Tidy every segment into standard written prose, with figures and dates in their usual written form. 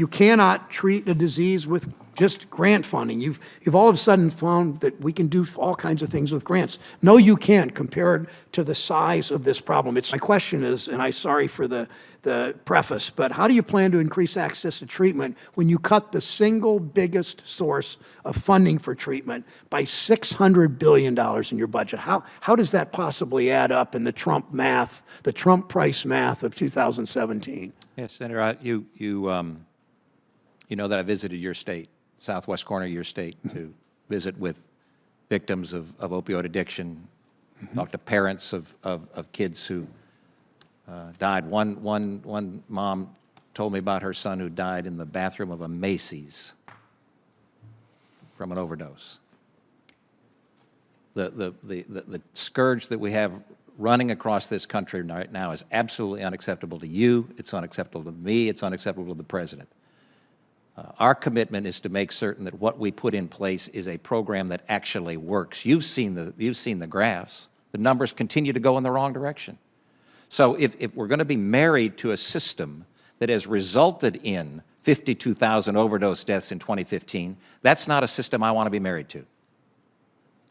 you cannot treat a disease with just grant funding. You've all of a sudden found that we can do all kinds of things with grants. No, you can't, compared to the size of this problem. My question is, and I'm sorry for the preface, but how do you plan to increase access to treatment when you cut the single biggest source of funding for treatment by $600 billion in your budget? How does that possibly add up in the Trump math, the Trump price math of 2017? Yes, Senator, you know that I visited your state, southwest corner of your state, to visit with victims of opioid addiction, talk to parents of kids who died. One mom told me about her son who died in the bathroom of a Macy's from an overdose. The scourge that we have running across this country right now is absolutely unacceptable to you. It's unacceptable to me. It's unacceptable to the president. Our commitment is to make certain that what we put in place is a program that actually works. You've seen the graphs. The numbers continue to go in the wrong direction. So if we're going to be married to a system that has resulted in 52,000 overdose deaths in 2015, that's not a system I want to be married to.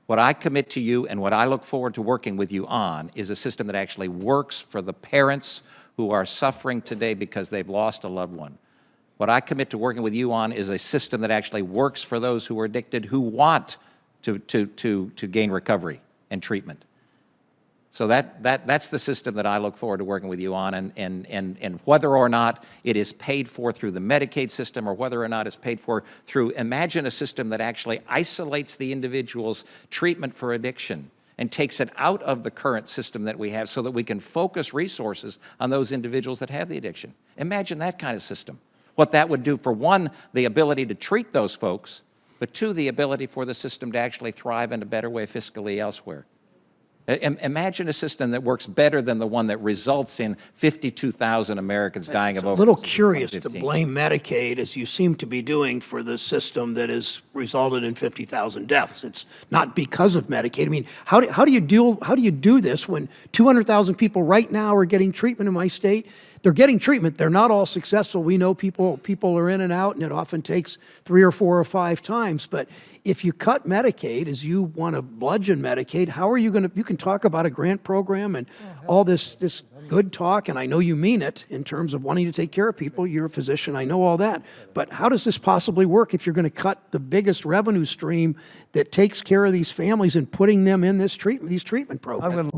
What I commit to you and what I look forward to working with you on is a system that actually works for the parents who are suffering today because they've lost a loved one. What I commit to working with you on is a system that actually works for those who are addicted, who want to gain recovery and treatment. So that's the system that I look forward to working with you on, and whether or not it is paid for through the Medicaid system or whether or not it's paid for through, imagine a system that actually isolates the individual's treatment for addiction and takes it out of the current system that we have so that we can focus resources on those individuals that have the addiction. Imagine that kind of system. What that would do for, one, the ability to treat those folks, but two, the ability for the system to actually thrive in a better way fiscally elsewhere. Imagine a system that works better than the one that results in 52,000 Americans dying of overdose. A little curious to blame Medicaid, as you seem to be doing, for the system that has resulted in 50,000 deaths. It's not because of Medicaid. I mean, how do you do this when 200,000 people right now are getting treatment in my state? They're getting treatment. They're not all successful. We know people are in and out, and it often takes 3 or 4 or 5 times. But if you cut Medicaid, as you want to bludgeon Medicaid, how are you going to, you can talk about a grant program and all this good talk, and I know you mean it in terms of wanting to take care of people. You're a physician. I know all that. But how does this possibly work if you're going to cut the biggest revenue stream that takes care of these families and putting them in these treatment programs?